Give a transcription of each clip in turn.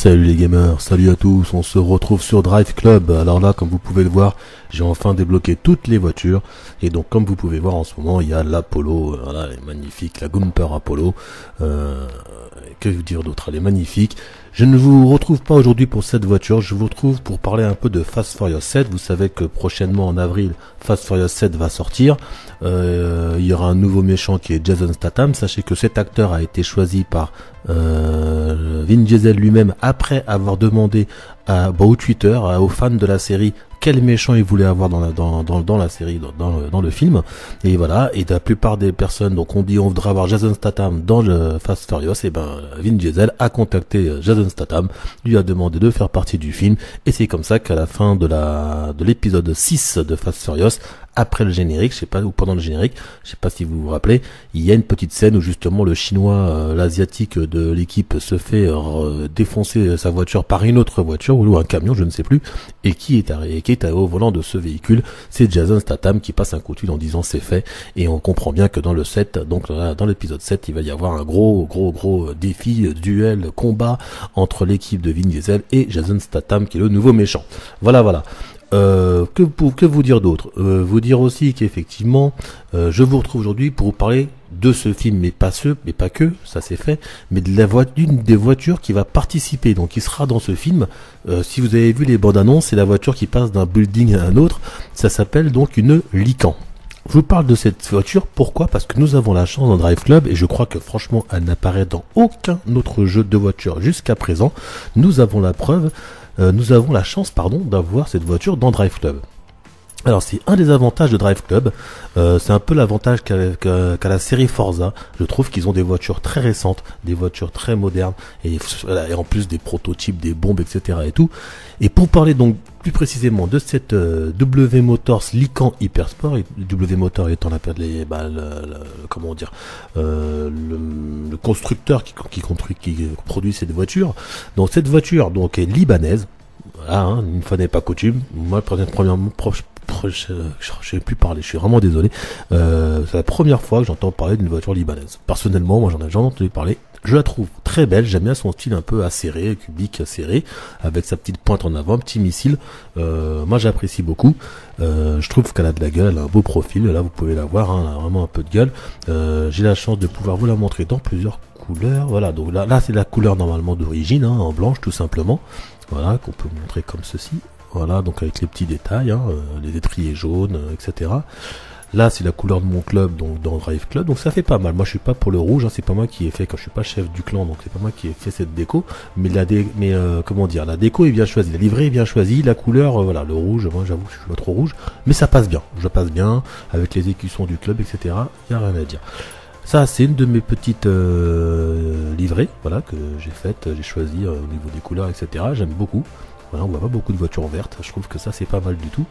Salut les gamers, salut à tous, on se retrouve sur Drive Club. Alors là, comme vous pouvez le voir, j'ai enfin débloqué toutes les voitures. Et donc comme vous pouvez voir en ce moment, il y a l'Apollo, voilà, elle est magnifique, la Gumper Apollo. Que vous dire d'autre, elle est magnifique. Je ne vous retrouve pas aujourd'hui pour cette voiture, je vous retrouve pour parler un peu de Fast Furious 7. Vous savez que prochainement en avril, Fast Furious 7 va sortir. Il y aura un nouveau méchant qui est Jason Statham. Sachez que cet acteur a été choisi par Vin Diesel lui-même après avoir demandé au Twitter, aux fans de la série, quel méchant il voulait avoir dans la série, dans le film. Et voilà, et la plupart des personnes donc ont dit on voudrait avoir Jason Statham dans le Fast Furious. Et ben Vin Diesel a contacté Jason Statham, lui a demandé de faire partie du film, et c'est comme ça qu'à la fin de l'épisode 6 de Fast Furious, après le générique, je sais pas, ou pendant le générique, je sais pas si vous vous rappelez, il y a une petite scène où justement le chinois, l'asiatique de l'équipe se fait défoncer sa voiture par une autre voiture ou un camion, je ne sais plus, et qui est au volant de ce véhicule. C'est Jason Statham qui passe un coup de fil en disant c'est fait, et on comprend bien que dans le 7, donc dans l'épisode 7, il va y avoir un gros défi, duel, combat entre l'équipe de Vin Diesel et Jason Statham qui est le nouveau méchant. Voilà. Que vous dire d'autre, vous dire aussi qu'effectivement je vous retrouve aujourd'hui pour vous parler de ce film, mais pas que, ça c'est fait, mais de d'une des voitures qui va participer, donc qui sera dans ce film. Si vous avez vu les bandes annonces, c'est la voiture qui passe d'un building à un autre, ça s'appelle donc une Lycan. Je vous parle de cette voiture, pourquoi? Parce que nous avons la chance dans Drive Club, et je crois que franchement elle n'apparaît dans aucun autre jeu de voiture jusqu'à présent. Nous avons la chance d'avoir cette voiture dans Drive Club. Alors c'est un des avantages de Drive Club, c'est un peu l'avantage qu'a la série Forza. Je trouve qu'ils ont des voitures très récentes, des voitures très modernes, et en plus des prototypes, des bombes, etc. et tout. Et pour parler donc plus précisément de cette W Motors Lycan Hypersport, et W Motors étant le constructeur qui produit cette voiture. Donc cette voiture donc est libanaise. Voilà, une fois n'est pas coutume. Moi, premièrement, je sais plus parler, je suis vraiment désolé. C'est la première fois que j'entends parler d'une voiture libanaise. Personnellement, moi j'en ai jamais entendu parler. Je la trouve très belle, j'aime bien son style un peu acéré, cubique acéré, avec sa petite pointe en avant, petit missile. Moi j'apprécie beaucoup. Je trouve qu'elle a de la gueule, elle a un beau profil. Là vous pouvez la voir, elle a vraiment un peu de gueule. J'ai la chance de pouvoir vous la montrer dans plusieurs couleurs. Voilà, donc là c'est la couleur normalement d'origine, en blanche tout simplement. Voilà, qu'on peut montrer comme ceci. Voilà, donc avec les petits détails, les étriers jaunes, etc. Là, c'est la couleur de mon club, donc dans Drive Club, donc ça fait pas mal. Moi, je suis pas pour le rouge, c'est pas moi qui ai fait, quand je suis pas chef du clan, donc c'est pas moi qui ai fait cette déco. Mais la déco est bien choisie, la livrée est bien choisie, la couleur, voilà, le rouge, moi j'avoue, je suis pas trop rouge, mais ça passe bien. Je passe bien avec les écussons du club, etc. Y a rien à dire. Ça, c'est une de mes petites livrées, voilà, que j'ai faites, j'ai choisi au niveau des couleurs, etc. J'aime beaucoup. Voilà, on voit pas beaucoup de voitures vertes, je trouve que ça c'est pas mal du tout.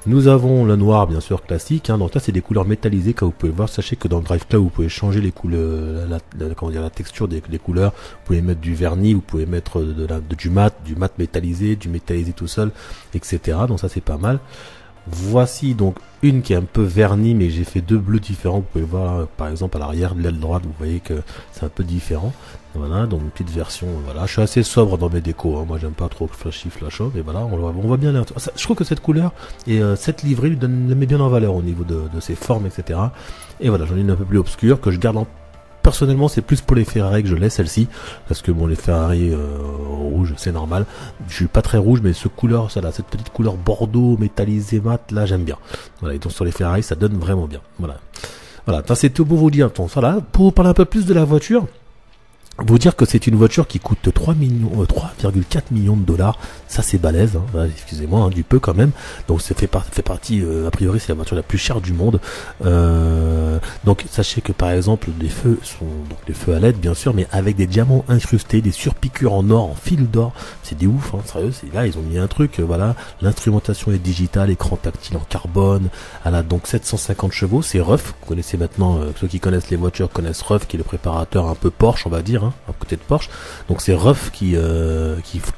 Nous avons le noir bien sûr classique, donc là c'est des couleurs métallisées comme vous pouvez voir. Sachez que dans le Drive Club vous pouvez changer les couleurs, la texture des couleurs. Vous pouvez mettre du vernis, vous pouvez mettre du mat métallisé, du métallisé tout seul, etc. Donc ça c'est pas mal. Voici donc une qui est un peu vernie, mais j'ai fait deux bleus différents. Vous pouvez voir par exemple à l'arrière de l'aile droite, vous voyez que c'est un peu différent. Voilà, donc une petite version. Voilà, je suis assez sobre dans mes décos. Moi, j'aime pas trop flasho, mais voilà, on voit bien. Je trouve que cette couleur et cette livrée le met bien en valeur au niveau de ses formes, etc. Et voilà, j'en ai une un peu plus obscure que je garde personnellement, c'est plus pour les Ferrari que je laisse celle-ci, parce que bon, les Ferrari rouge, c'est normal. Je suis pas très rouge, mais cette petite couleur bordeaux métallisé mat, là, j'aime bien. Voilà, et donc sur les Ferrari, ça donne vraiment bien. Voilà, c'est tout pour vous dire. Donc voilà, pour vous parler un peu plus de la voiture. Vous dire que c'est une voiture qui coûte 3,4 millions de dollars, ça c'est balèze, excusez-moi, du peu quand même. Donc ça fait partie, a priori c'est la voiture la plus chère du monde. Donc sachez que par exemple les feux sont donc les feux à LED bien sûr, mais avec des diamants incrustés, des surpiqûres en or, en fil d'or, c'est des ouf, sérieux. C'est là ils ont mis un truc, voilà. L'instrumentation est digitale, écran tactile en carbone. Elle a donc 750 chevaux, c'est Ruff. Vous connaissez maintenant, ceux qui connaissent les voitures connaissent Ruff, qui est le préparateur un peu Porsche, on va dire. À côté de Porsche, donc c'est Ruff qui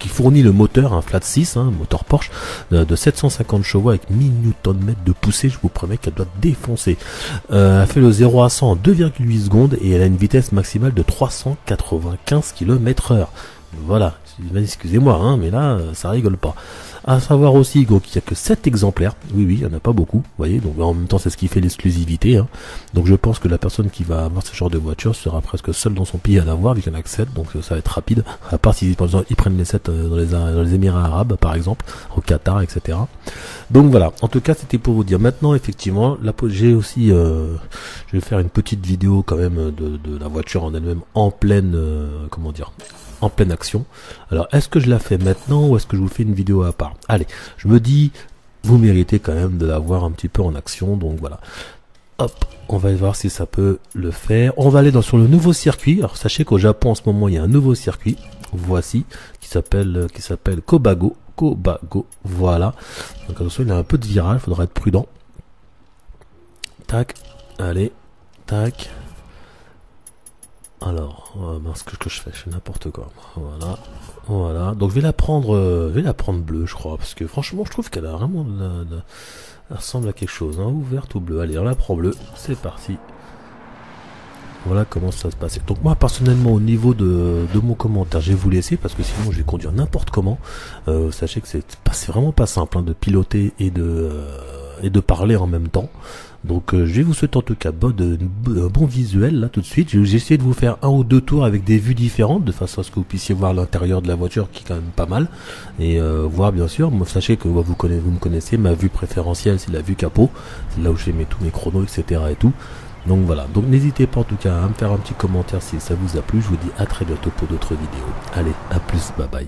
fournit le moteur, un flat 6, moteur Porsche de 750 chevaux avec 1000 Nm de poussée. Je vous promets qu'elle doit défoncer. Elle fait le 0 à 100 en 2,8 secondes et elle a une vitesse maximale de 395 km/h. Voilà, excusez-moi, hein, mais là, ça rigole pas. À savoir aussi qu'il n'y a que 7 exemplaires. Oui, il n'y en a pas beaucoup, vous voyez. Donc en même temps, c'est ce qui fait l'exclusivité. Hein. Donc je pense que la personne qui va avoir ce genre de voiture sera presque seule dans son pays à l'avoir, vu qu'il n'y en a que 7. Donc ça va être rapide. À part si par exemple, ils prennent les 7 dans les Émirats Arabes, par exemple, au Qatar, etc. Donc voilà. En tout cas, c'était pour vous dire. Maintenant, effectivement, j'ai aussi, je vais faire une petite vidéo quand même de la voiture en elle-même en pleine, comment dire, en pleine action. Alors, est-ce que je la fais maintenant ou est-ce que je vous fais une vidéo à part? Allez, je me dis, vous méritez quand même de la voir un petit peu en action, donc voilà. Hop, on va voir si ça peut le faire. On va aller sur le nouveau circuit. Alors, sachez qu'au Japon, en ce moment, il y a un nouveau circuit. Voici, qui s'appelle Kobago. Kobago, voilà. Donc, attention, il y a un peu de virage, il faudra être prudent. Tac, allez, tac. Alors, ce que je fais n'importe quoi. Voilà, voilà. Donc je vais la prendre bleue, je crois, parce que franchement, je trouve qu'elle a vraiment elle ressemble à quelque chose, hein, ou verte ou bleue. Allez, on la prend bleue. C'est parti. Voilà comment ça se passe. Donc moi, personnellement, au niveau de mon commentaire, je vais vous laisser parce que sinon, je vais conduire n'importe comment. Sachez que c'est vraiment pas simple hein, de piloter et de parler en même temps. Donc je vais vous souhaiter en tout cas un bon visuel là tout de suite. J'ai essayé de vous faire 1 ou 2 tours avec des vues différentes de façon à ce que vous puissiez voir l'intérieur de la voiture qui est quand même pas mal. Et voir bien sûr, moi, sachez que vous me connaissez, ma vue préférentielle c'est la vue capot. C'est là où je fais tous mes chronos etc. et tout. Donc voilà, donc n'hésitez pas en tout cas à me faire un petit commentaire si ça vous a plu. Je vous dis à très bientôt pour d'autres vidéos. Allez, à plus, bye bye.